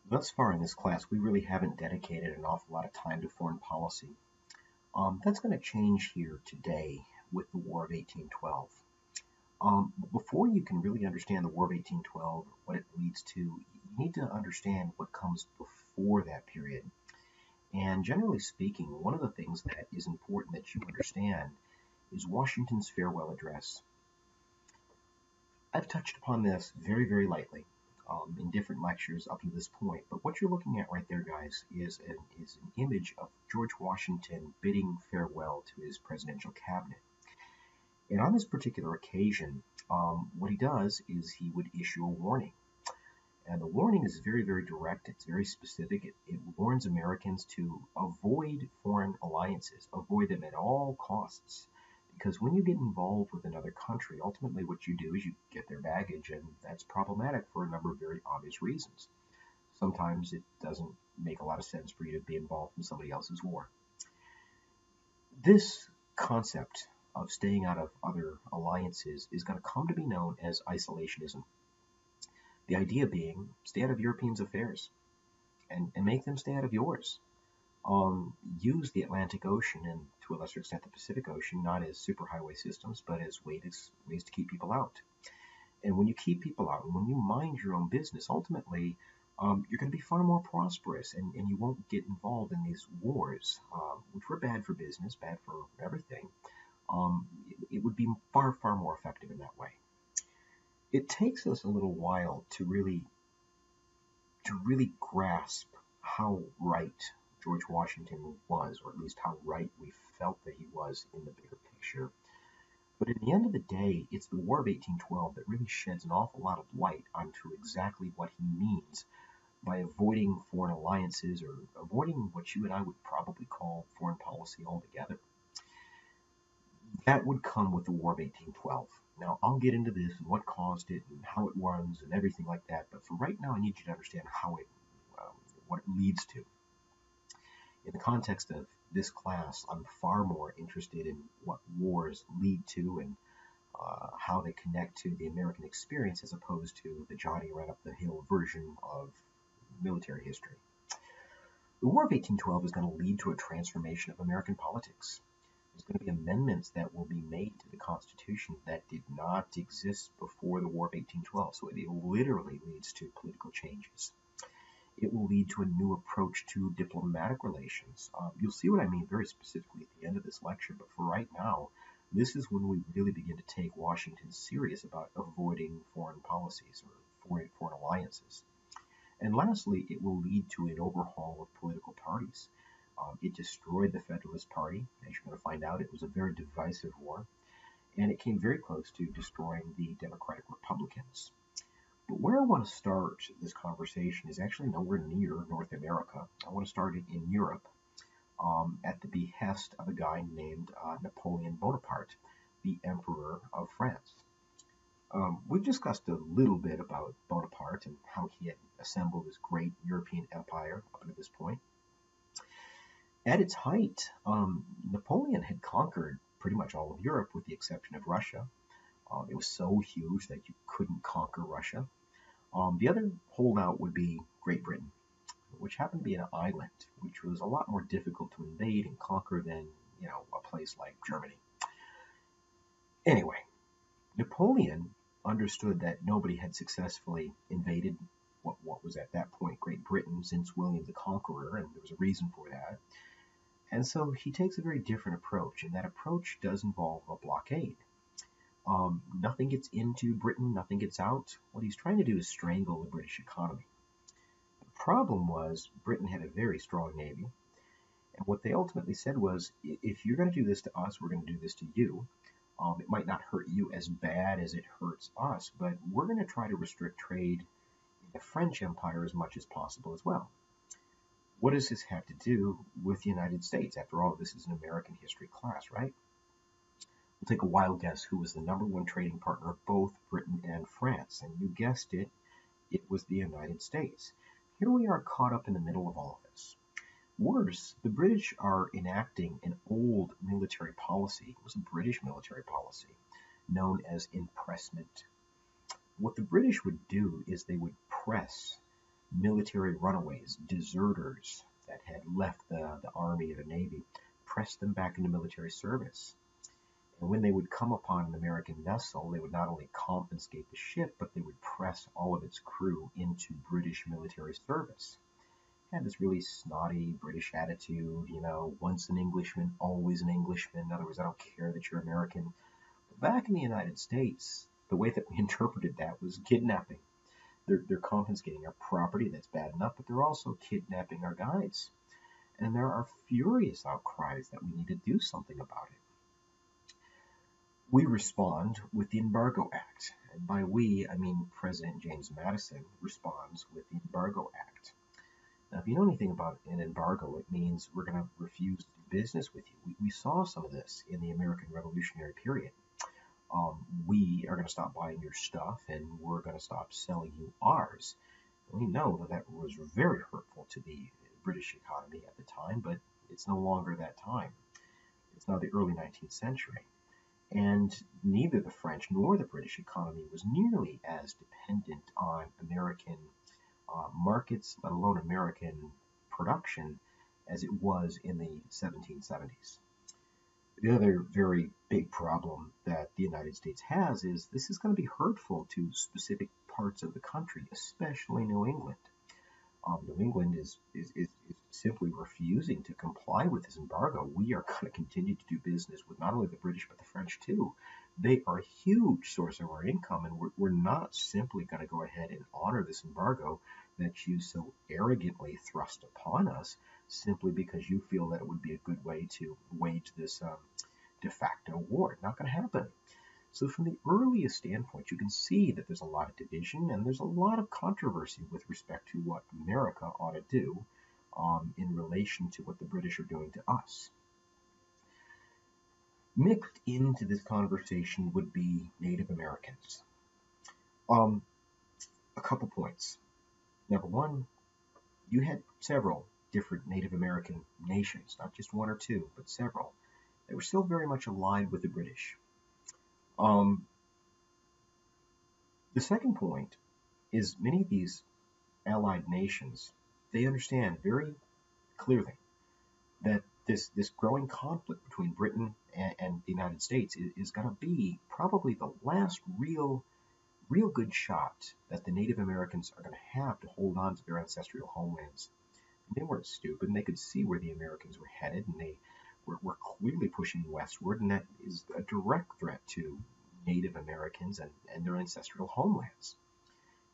Thus far in this class, we really haven't dedicated an awful lot of time to foreign policy. That's going to change here today with the War of 1812. Before you can really understand the War of 1812, what it leads to, you need to understand what comes before that period. And generally speaking, one of the things that is important that you understand is Washington's farewell address. I've touched upon this very, very lightly in different lectures up to this point, but what you're looking at right there, guys, is an image of George Washington bidding farewell to his presidential cabinet. And on this particular occasion, what he does is he would issue a warning. And the warning is very, very direct. It's very specific. It warns Americans to avoid foreign alliances, avoid them at all costs. Because when you get involved with another country, ultimately what you do is you get their baggage, and that's problematic for a number of very obvious reasons. Sometimes it doesn't make a lot of sense for you to be involved in somebody else's war. This concept of staying out of other alliances is going to come to be known as isolationism. The idea being, stay out of Europeans' affairs and make them stay out of yours. Use the Atlantic Ocean and to a lesser extent the Pacific Ocean not as superhighway systems, but as ways to keep people out. And when you keep people out, and when you mind your own business, ultimately you're going to be far more prosperous, and you won't get involved in these wars, which were bad for business, bad for everything. It would be far, far more effective in that way. It takes us a little while to really grasp how right George Washington was, or at least how right we felt that he was in the bigger picture. But at the end of the day, it's the War of 1812 that really sheds an awful lot of light onto exactly what he means by avoiding foreign alliances, or avoiding what you and I would probably call foreign policy altogether. That would come with the War of 1812. Now, I'll get into this and what caused it and how it runs and everything like that, but for right now, I need you to understand what it leads to. In the context of this class, I'm far more interested in what wars lead to and how they connect to the American experience as opposed to the Johnny ran up the hill version of military history. The War of 1812 is going to lead to a transformation of American politics. There's going to be amendments that will be made to the Constitution that did not exist before the War of 1812. So it literally leads to political changes. It will lead to a new approach to diplomatic relations. You'll see what I mean very specifically at the end of this lecture, but for right now, this is when we really begin to take Washington serious about avoiding foreign policies or foreign alliances. And lastly, it will lead to an overhaul of political parties. It destroyed the Federalist Party. As you're going to find out, it was a very divisive war, and it came very close to destroying the Democratic Republicans. But where I want to start this conversation is actually nowhere near North America. I want to start it in Europe at the behest of a guy named Napoleon Bonaparte, the Emperor of France. We've discussed a little bit about Bonaparte and how he had assembled his great European empire up to this point. At its height, Napoleon had conquered pretty much all of Europe with the exception of Russia. It was so huge that you couldn't conquer Russia. The other holdout would be Great Britain, which happened to be an island, which was a lot more difficult to invade and conquer than, a place like Germany. Anyway, Napoleon understood that nobody had successfully invaded what was at that point Great Britain since William the Conqueror, and there was a reason for that. And so he takes a very different approach, and that approach does involve a blockade. Nothing gets into Britain, nothing gets out. What he's trying to do is strangle the British economy. The problem was Britain had a very strong navy, and what they ultimately said was, if you're going to do this to us, we're going to do this to you. It might not hurt you as bad as it hurts us, but we're going to try to restrict trade in the French Empire as much as possible as well. What does this have to do with the United States? After all, this is an American history class, right? We'll take a wild guess who was the number one trading partner of both Britain and France, and you guessed it, it was the United States. Here we are caught up in the middle of all of this. Worse, the British are enacting an old military policy. It was a British military policy known as impressment. What the British would do is they would press Military runaways, deserters that had left the army or the navy, pressed them back into military service. And when they would come upon an American vessel, they would not only confiscate the ship, but they would press all of its crew into British military service. Had this really snotty British attitude, once an Englishman, always an Englishman. In other words, I don't care that you're American. But back in the United States, the way that we interpreted that was kidnapping. They're confiscating our property, that's bad enough, but they're also kidnapping our guides. And there are furious outcries that we need to do something about it. We respond with the Embargo Act. And by we, I mean President James Madison responds with the Embargo Act. Now, if you know anything about an embargo, it means we're going to refuse to do business with you. We saw some of this in the American Revolutionary period. We are going to stop buying your stuff, and we're going to stop selling you ours. And we know that that was very hurtful to the British economy at the time, but it's no longer that time. It's now the early 19th century. And neither the French nor the British economy was nearly as dependent on American markets, let alone American production, as it was in the 1770s. The other very big problem that the United States has is this is going to be hurtful to specific parts of the country, especially New England. New England is simply refusing to comply with this embargo. We are going to continue to do business with not only the British but the French too. They are a huge source of our income, and we're not simply going to go ahead and honor this embargo that you so arrogantly thrust upon us simply because you feel that it would be a good way to wage this de facto war. Not going to happen. So from the earliest standpoint, you can see that there's a lot of division and there's a lot of controversy with respect to what America ought to do in relation to what the British are doing to us. Mixed into this conversation would be Native Americans. A couple points. Number one, you had several different Native American nations, not just one or two, but several. They were still very much allied with the British. The second point is many of these allied nations, they understand very clearly that this growing conflict between Britain and the United States is going to be probably the last real good shot that the Native Americans are going to have to hold on to their ancestral homelands. And they weren't stupid, and they could see where the Americans were headed, and they were clearly pushing westward, and that is a direct threat to Native Americans and their ancestral homelands.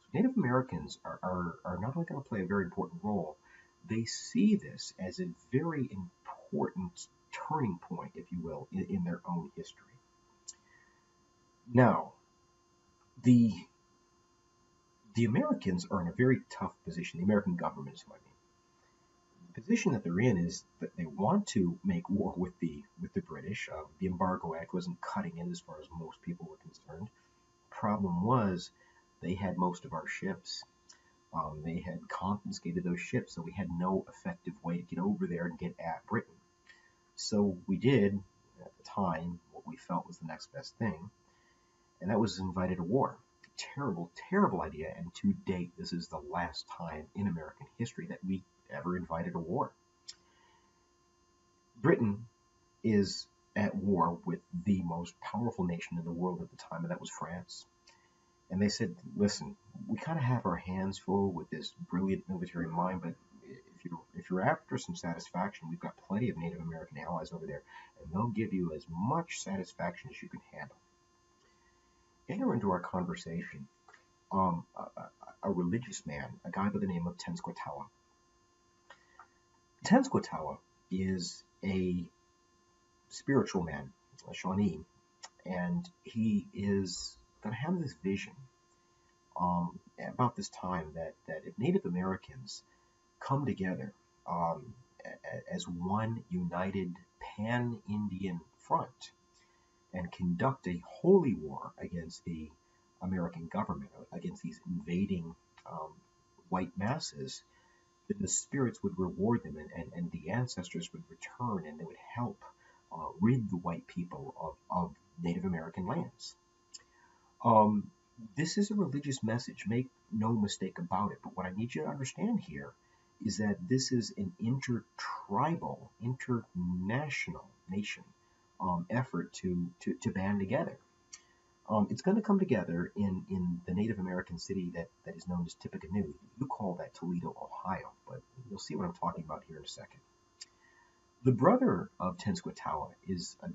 So Native Americans are not only going to play a very important role, they see this as a very important turning point, if you will, in their own history. Now, the Americans are in a very tough position. The American government is what I mean. The position that they're in is that they want to make war with the British. The Embargo Act wasn't cutting it as far as most people were concerned. Problem was they had most of our ships. They had confiscated those ships, so we had no effective way to get over there and get at Britain. So we did, at the time, what we felt was the next best thing, and that was invited a war. Terrible, terrible idea, and to date, this is the last time in American history that we ever invited a war. Britain is at war with the most powerful nation in the world at the time, and that was France. And they said, listen, we kind of have our hands full with this brilliant military mind, but if you're after some satisfaction, we've got plenty of Native American allies over there, and they'll give you as much satisfaction as you can handle. Enter into our conversation a religious man, a guy by the name of Tenskwatawa. Tenskwatawa is a spiritual man, a Shawnee, and he is going to have this vision about this time that if Native Americans come together as one united pan-Indian front and conduct a holy war against the American government, against these invading white masses, that the spirits would reward them and the ancestors would return and they would help rid the white people of Native American lands. This is a religious message, make no mistake about it. But what I need you to understand here is that this is an intertribal, international nation effort to band together. It's going to come together in the Native American city that is known as Tippecanoe. You call that Toledo, Ohio, but you'll see what I'm talking about here in a second. The brother of Tenskwatawa is a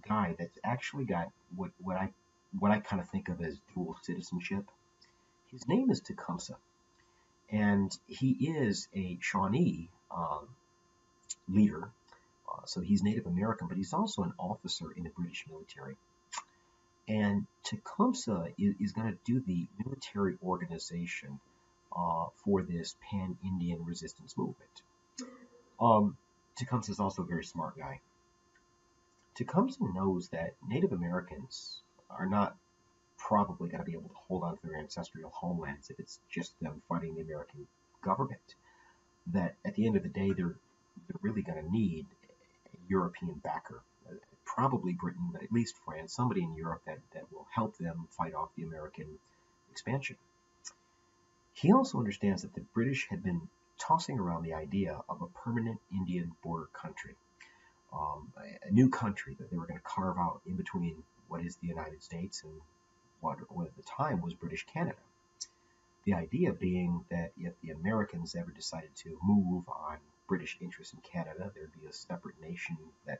guy that's actually got what I kind of think of as dual citizenship. His name is Tecumseh, and he is a Shawnee leader. So he's Native American, but he's also an officer in the British military. And Tecumseh is going to do the military organization for this pan-Indian resistance movement. Tecumseh is also a very smart guy. Tecumseh knows that Native Americans are not probably going to be able to hold on to their ancestral homelands if it's just them fighting the American government. That at the end of the day, they're really going to need a European backer, probably Britain, but at least France, somebody in Europe that will help them fight off the American expansion. He also understands that the British had been tossing around the idea of a permanent Indian border country, a new country that they were going to carve out in between what is the United States and what at the time was British Canada. The idea being that if the Americans ever decided to move on British interests in Canada, there'd be a separate nation that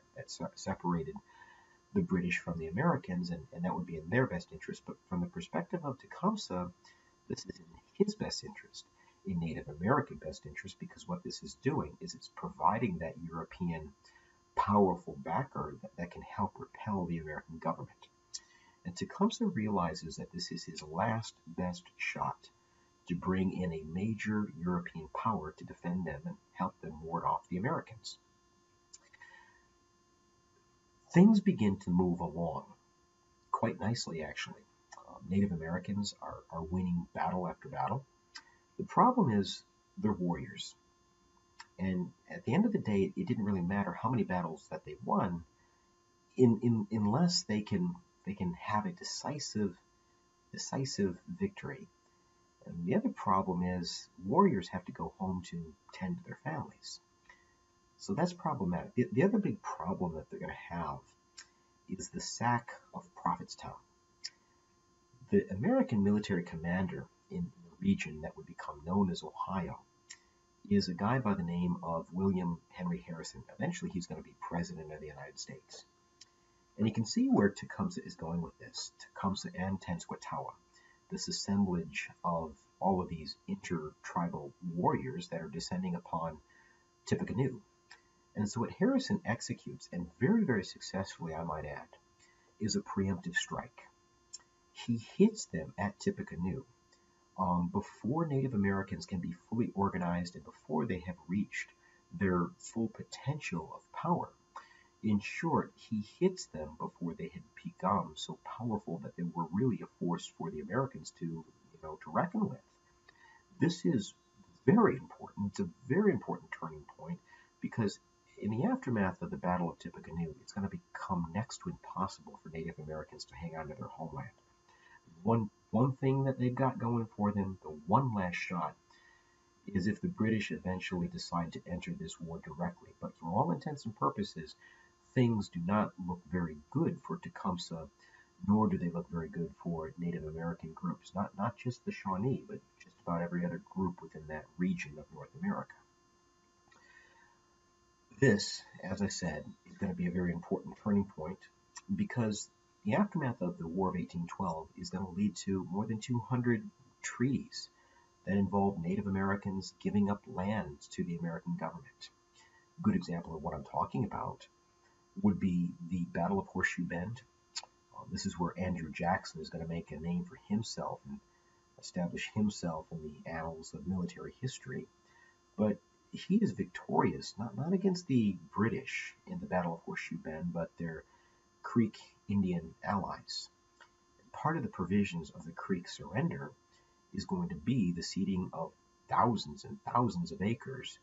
separated the British from the Americans, and that would be in their best interest. But from the perspective of Tecumseh, this is in his best interest, in Native American best interest, because what this is doing is it's providing that European powerful backer that can help repel the American government. And Tecumseh realizes that this is his last best shot to bring in a major European power to defend them and help them ward off the Americans. Things begin to move along quite nicely, actually. Native Americans are winning battle after battle. The problem is they're warriors. And at the end of the day, it didn't really matter how many battles that they won, unless they can have a decisive victory. And the other problem is warriors have to go home to tend to their families. So that's problematic. The other big problem that they're going to have is the sack of Prophetstown. The American military commander in the region that would become known as Ohio is a guy by the name of William Henry Harrison. Eventually, he's going to be president of the United States. And you can see where Tecumseh is going with this. Tecumseh and Tenskwatawa, this assemblage of all of these intertribal warriors that are descending upon Tippecanoe. And so what Harrison executes, and very, very successfully, I might add, is a preemptive strike. He hits them at Tippecanoe before Native Americans can be fully organized and before they have reached their full potential of power. In short, he hits them before they had become so powerful that they were really a force for the Americans to reckon with. This is very important. It's a very important turning point because in the aftermath of the Battle of Tippecanoe, it's going to become next to impossible for Native Americans to hang on to their homeland. One thing that they've got going for them, the one last shot, is if the British eventually decide to enter this war directly. But for all intents and purposes, things do not look very good for Tecumseh, nor do they look very good for Native American groups. Not just the Shawnee, but just about every other group within that region of North America. This, as I said, is going to be a very important turning point because the aftermath of the War of 1812 is going to lead to more than 200 treaties that involve Native Americans giving up lands to the American government. A good example of what I'm talking about would be the Battle of Horseshoe Bend. This is where Andrew Jackson is going to make a name for himself and establish himself in the annals of military history. But he is victorious, not against the British in the Battle of Horseshoe Bend, but their Creek Indian allies. Part of the provisions of the Creek surrender is going to be the ceding of thousands and thousands of acres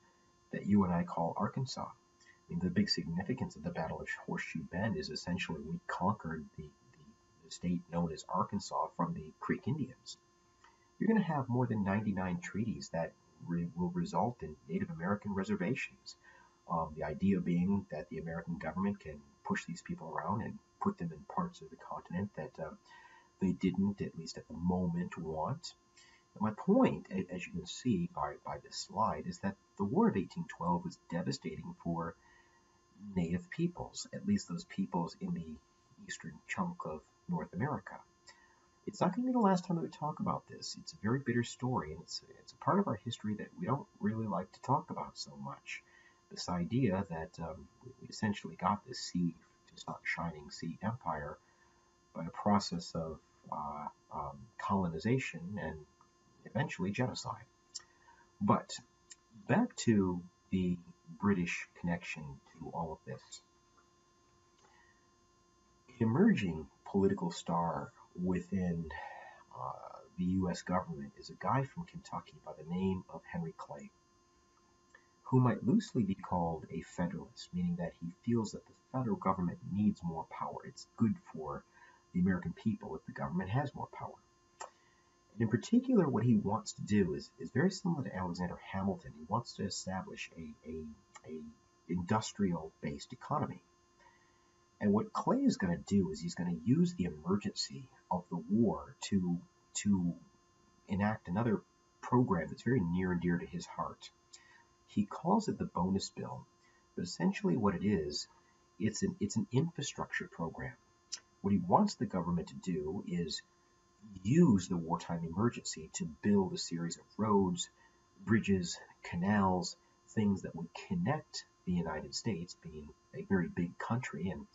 that you and I call Arkansas. I mean, the big significance of the Battle of Horseshoe Bend is essentially we conquered the the state known as Arkansas from the Creek Indians. You're going to have more than 99 treaties that will result in Native American reservations. The idea being that the American government can push these people around and put them in parts of the continent that they didn't, at least at the moment, want. My point, as you can see by this slide, is that the War of 1812 was devastating for Native peoples, at least those peoples in the eastern chunk of North America. It's not going to be the last time that we talk about this. It's a very bitter story, and it's a part of our history that we don't really like to talk about so much. This idea that we essentially got this sea to stop shining sea empire by a process of colonization and eventually genocide. But back to the British connection to all of this. The emerging political star within the U.S. government is a guy from Kentucky by the name of Henry Clay, who might loosely be called a Federalist, meaning that he feels that the federal government needs more power. It's good for the American people if the government has more power. And in particular, what he wants to do is very similar to Alexander Hamilton. He wants to establish a industrial-based economy. And what Clay is going to do is he's going to use the emergency of the war to enact another program that's very near and dear to his heart. He calls it the bonus bill, but essentially what it is, it's an infrastructure program. What he wants the government to do is use the wartime emergency to build a series of roads, bridges, canals, things that would connect the United States, being a very big country, and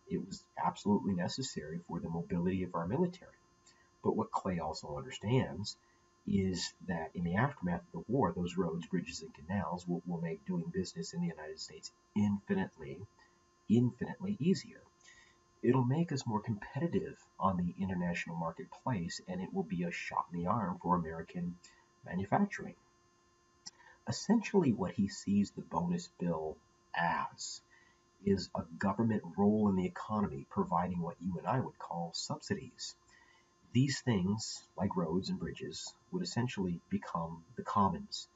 it was absolutely necessary for the mobility of our military. But what Clay also understands is that in the aftermath of the war, those roads, bridges, and canals will make doing business in the United States infinitely easier. It'll make us more competitive on the international marketplace, and it will be a shot in the arm for American manufacturing. Essentially, what he sees the bonus bill as is a government role in the economy, providing what you and I would call subsidies. These things, like roads and bridges, would essentially become the commons.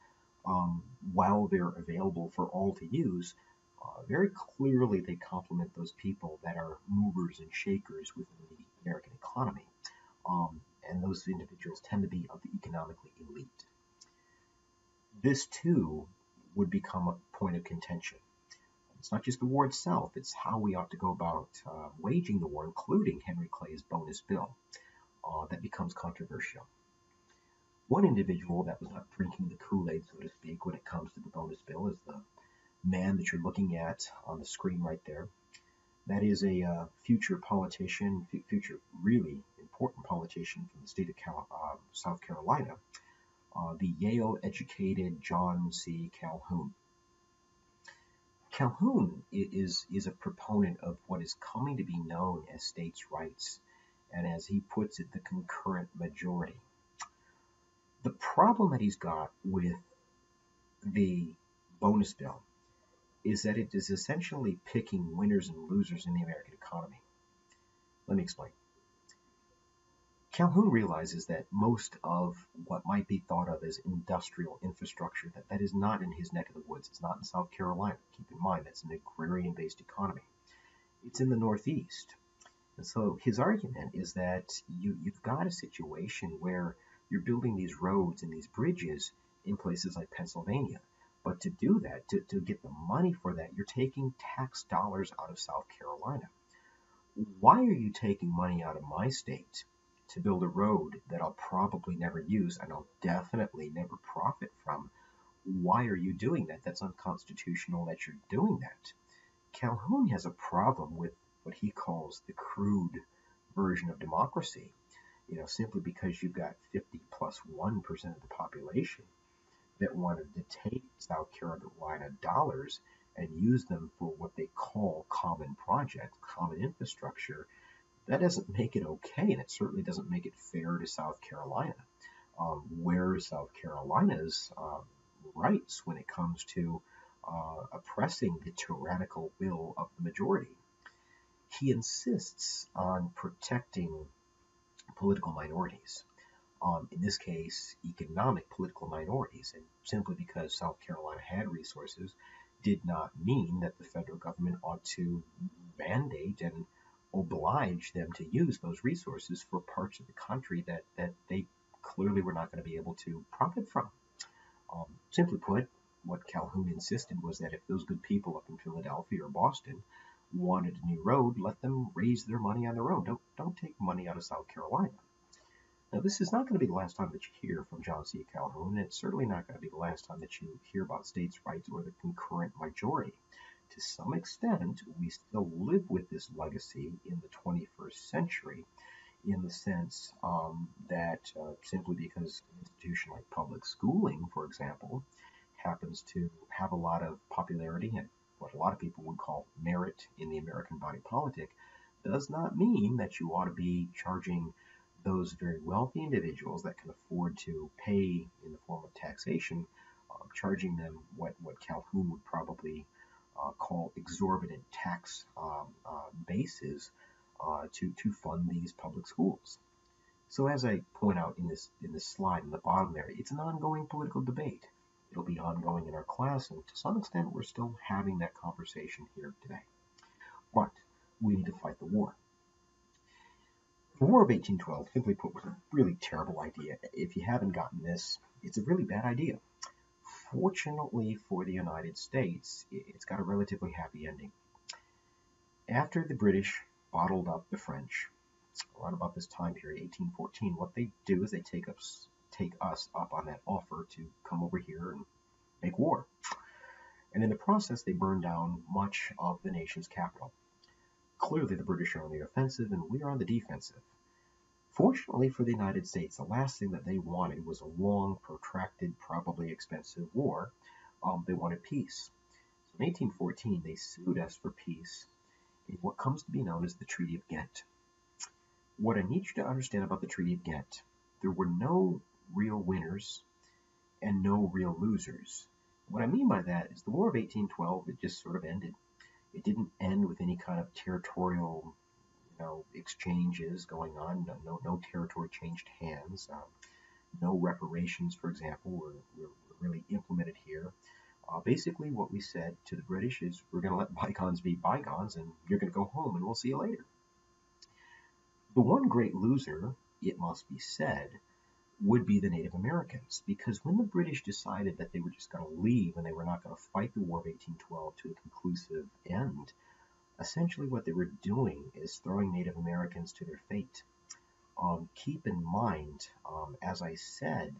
While they're available for all to use, very clearly they complement those people that are movers and shakers within the American economy. And those individuals tend to be of the economically elite. This, too, would become a point of contention. It's not just the war itself, it's how we ought to go about waging the war, including Henry Clay's bonus bill. That becomes controversial. One individual that was not drinking the Kool-Aid, so to speak, when it comes to the bonus bill is the man that you're looking at on the screen right there. That is a future politician, future really important politician from the state of South Carolina, the Yale-educated John C. Calhoun. Calhoun is a proponent of what is coming to be known as states' rights, and as he puts it, the concurrent majority. The problem that he's got with the bonus bill is that it is essentially picking winners and losers in the American economy. Let me explain. Calhoun realizes that most of what might be thought of as industrial infrastructure, that is not in his neck of the woods. It's not in South Carolina. Keep in mind, that's an agrarian-based economy. It's in the Northeast. And so his argument is that you've got a situation where you're building these roads and these bridges in places like Pennsylvania. But to do that, to get the money for that, you're taking tax dollars out of South Carolina. Why are you taking money out of my state to build a road that I'll probably never use and I'll definitely never profit from? Why are you doing that? That's unconstitutional that you're doing that. Calhoun has a problem with what he calls the crude version of democracy, simply because you've got 50 plus 1% of the population that wanted to take South Carolina dollars and use them for what they call common projects, common infrastructure. That doesn't make it okay, and it certainly doesn't make it fair to South Carolina. Where is South Carolina's rights when it comes to oppressing the tyrannical will of the majority? He insists on protecting political minorities. In this case, economic political minorities. And simply because South Carolina had resources did not mean that the federal government ought to mandate and oblige them to use those resources for parts of the country that they clearly were not going to be able to profit from. Simply put, what Calhoun insisted was that if those good people up in Philadelphia or Boston wanted a new road, let them raise their money on the road. Don't take money out of South Carolina. Now, this is not going to be the last time that you hear from John C. Calhoun, and it's certainly not going to be the last time that you hear about states' rights or the concurrent majority. To some extent, we still live with this legacy in the 21st century in the sense that simply because an institution like public schooling, for example, happens to have a lot of popularity and what a lot of people would call merit in the American body politic, does not mean that you ought to be charging those very wealthy individuals that can afford to pay in the form of taxation, charging them what Calhoun would probably call exorbitant tax bases to fund these public schools. So as I point out in this slide in the bottom there, it's an ongoing political debate. It'll be ongoing in our class, and to some extent we're still having that conversation here today. But we need to fight the war. The War of 1812, simply put, was a really terrible idea. If you haven't gotten this, it's a really bad idea. Fortunately for the United States, it's got a relatively happy ending. After the British bottled up the French, around about this time period, 1814, what they do is they take us up on that offer to come over here and make war. And in the process, they burn down much of the nation's capital. Clearly, the British are on the offensive and we are on the defensive. Fortunately for the United States, the last thing that they wanted was a long, protracted, probably expensive war. They wanted peace. So in 1814, they sued us for peace in what comes to be known as the Treaty of Ghent. What I need you to understand about the Treaty of Ghent, there were no real winners and no real losers. What I mean by that is the War of 1812, it just sort of ended. It didn't end with any kind of territorial, exchanges going on. No territory changed hands. No reparations, for example, were really implemented here. Basically, what we said to the British is we're going to let bygones be bygones, and you're going to go home, and we'll see you later. The one great loser, it must be said, would be the Native Americans, because when the British decided that they were just going to leave and they were not going to fight the War of 1812 to a conclusive end, essentially what they were doing is throwing Native Americans to their fate. Keep in mind, as I said,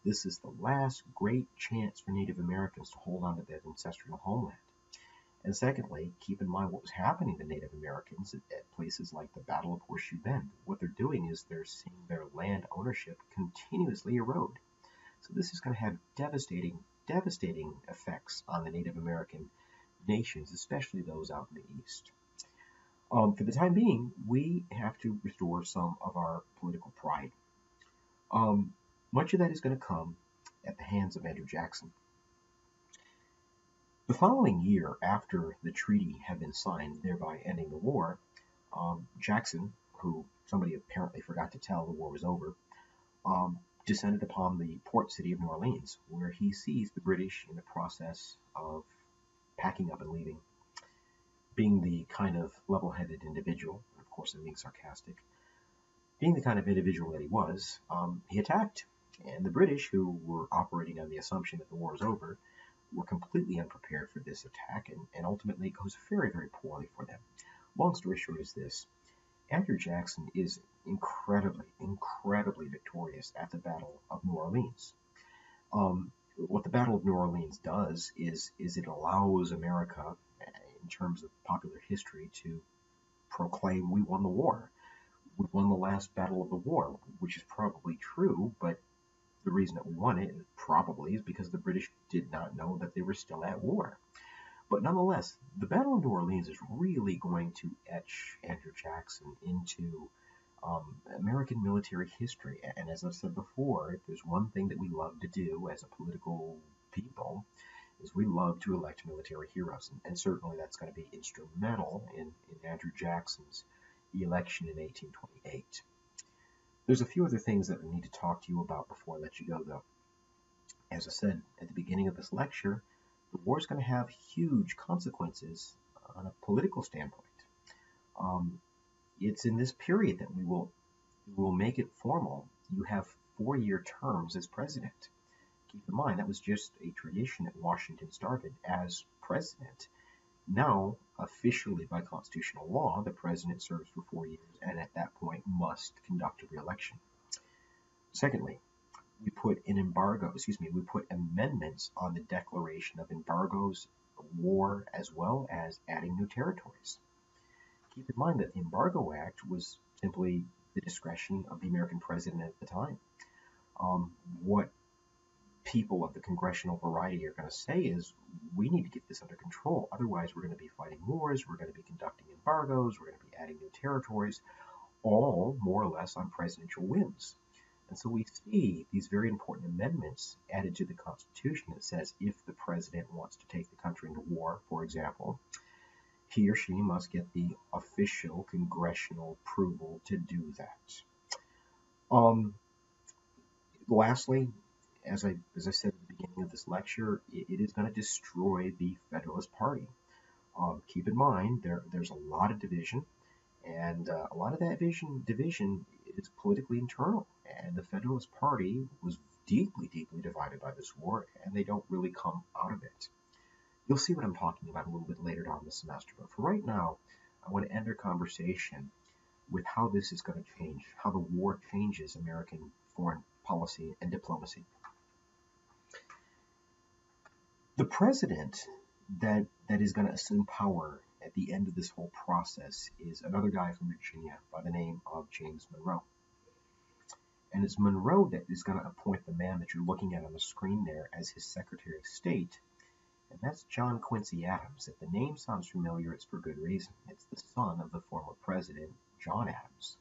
this is the last great chance for Native Americans to hold on to their ancestral homeland. And secondly, keep in mind what was happening to Native Americans at places like the Battle of Horseshoe Bend. What they're doing is they're seeing their land ownership continuously erode. So this is going to have devastating effects on the Native American nations, especially those out in the East. For the time being, we have to restore some of our political pride. Much of that is going to come at the hands of Andrew Jackson. The following year, after the treaty had been signed, thereby ending the war, Jackson, who somebody apparently forgot to tell the war was over, descended upon the port city of New Orleans, where he sees the British in the process of packing up and leaving. Being the kind of level-headed individual, and of course I'm being sarcastic, being the kind of individual that he was, he attacked. And the British, who were operating on the assumption that the war was over, were completely unprepared for this attack, and ultimately it goes very, very poorly for them. Long story short is this: Andrew Jackson is incredibly victorious at the Battle of New Orleans. What the Battle of New Orleans does is it allows America, in terms of popular history, to proclaim we won the war. We won the last battle of the war, which is probably true, but the reason that we won it probably is because the British did not know that they were still at war. But nonetheless, the Battle of New Orleans is really going to etch Andrew Jackson into American military history. And as I've said before, if there's one thing that we love to do as a political people, is we love to elect military heroes, and certainly that's going to be instrumental in Andrew Jackson's election in 1828. There's a few other things that I need to talk to you about before I let you go, though. As I said at the beginning of this lecture, the war is going to have huge consequences on a political standpoint. It's in this period that we will make it formal. You have 4-year terms as president. Keep in mind, that was just a tradition that Washington started as president. Now, officially by constitutional law, the president serves for 4 years and at that point must conduct a re-election. Secondly, we put amendments on the declaration of embargoes, war, as well as adding new territories. Keep in mind that the Embargo Act was simply the discretion of the American president at the time. What people of the congressional variety are going to say is, we need to get this under control. Otherwise, we're going to be fighting wars, we're going to be conducting embargoes, we're going to be adding new territories, all more or less on presidential whims. And so we see these very important amendments added to the Constitution that says if the president wants to take the country into war, for example, he or she must get the official congressional approval to do that. Lastly, as I said at the beginning of this lecture, it is going to destroy the Federalist Party. Keep in mind, there's a lot of division, and a lot of that division is politically internal. And the Federalist Party was deeply, deeply divided by this war, and they don't really come out of it. You'll see what I'm talking about a little bit later on in the semester, but for right now, I want to end our conversation with how this is going to change, how the war changes American foreign policy and diplomacy. The president that is going to assume power at the end of this whole process is another guy from Virginia by the name of James Monroe. And it's Monroe that is going to appoint the man that you're looking at on the screen there as his Secretary of State, and that's John Quincy Adams. If the name sounds familiar, it's for good reason. It's the son of the former president, John Adams.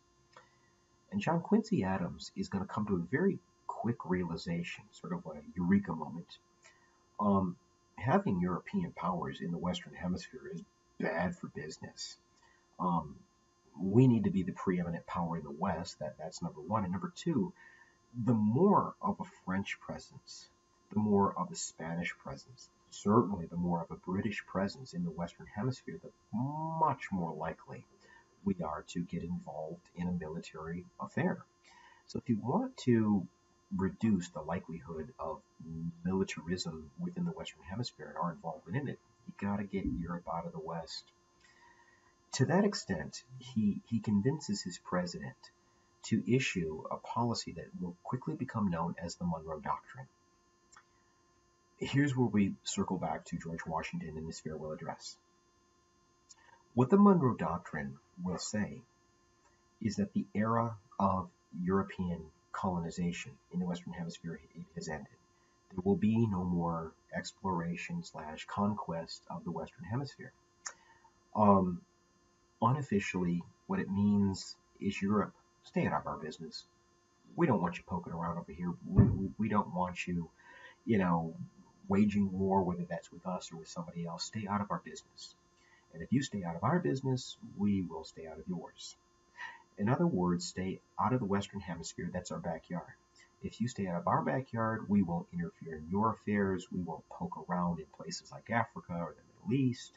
And John Quincy Adams is going to come to a very quick realization, sort of a eureka moment. Having European powers in the Western Hemisphere is bad for business. We need to be the preeminent power in the West. That's number one. And number two, the more of a French presence, the more of a Spanish presence, certainly the more of a British presence in the Western Hemisphere, the much more likely we are to get involved in a military affair. So if you want to reduce the likelihood of militarism within the Western Hemisphere and our involvement in it, you got to get Europe out of the West. To that extent, he convinces his president to issue a policy that will quickly become known as the Monroe Doctrine. Here's where we circle back to George Washington in his farewell address. What the Monroe Doctrine will say is that the era of European colonization in the Western Hemisphere has ended. There will be no more exploration/conquest of the Western Hemisphere. Unofficially, what it means is Europe, stay out of our business. We don't want you poking around over here. We don't want you, waging war, whether that's with us or with somebody else. Stay out of our business. And if you stay out of our business, we will stay out of yours. In other words, stay out of the Western Hemisphere. That's our backyard. If you stay out of our backyard, we won't interfere in your affairs. We won't poke around in places like Africa or the Middle East.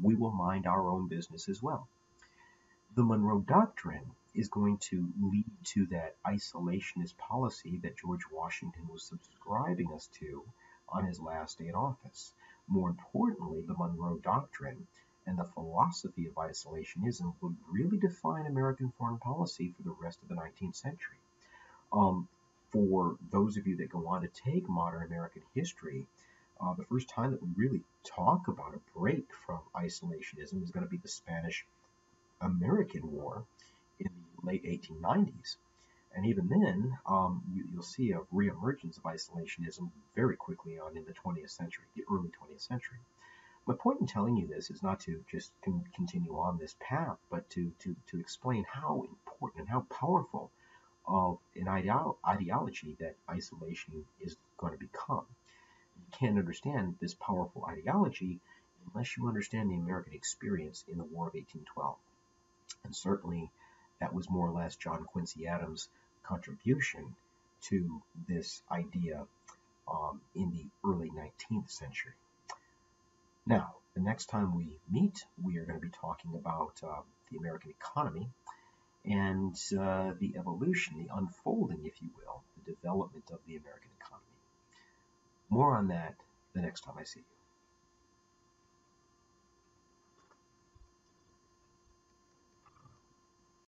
We will mind our own business as well. The Monroe Doctrine is going to lead to that isolationist policy that George Washington was subscribing us to on his last day in office. More importantly, the Monroe Doctrine and the philosophy of isolationism would really define American foreign policy for the rest of the 19th century. For those of you that go on to take modern American history, the first time that we really talk about a break from isolationism is going to be the Spanish-American War in the late 1890s. And even then, you'll see a reemergence of isolationism very quickly on in the 20th century, the early 20th century. My point in telling you this is not to just continue on this path, but to explain how important and how powerful of an ideology that isolation is going to become. You can't understand this powerful ideology unless you understand the American experience in the War of 1812. And certainly that was more or less John Quincy Adams' contribution to this idea in the early 19th century. Now, the next time we meet, we are going to be talking about the American economy and the evolution, the unfolding, if you will, the development of the American economy. More on that the next time I see you.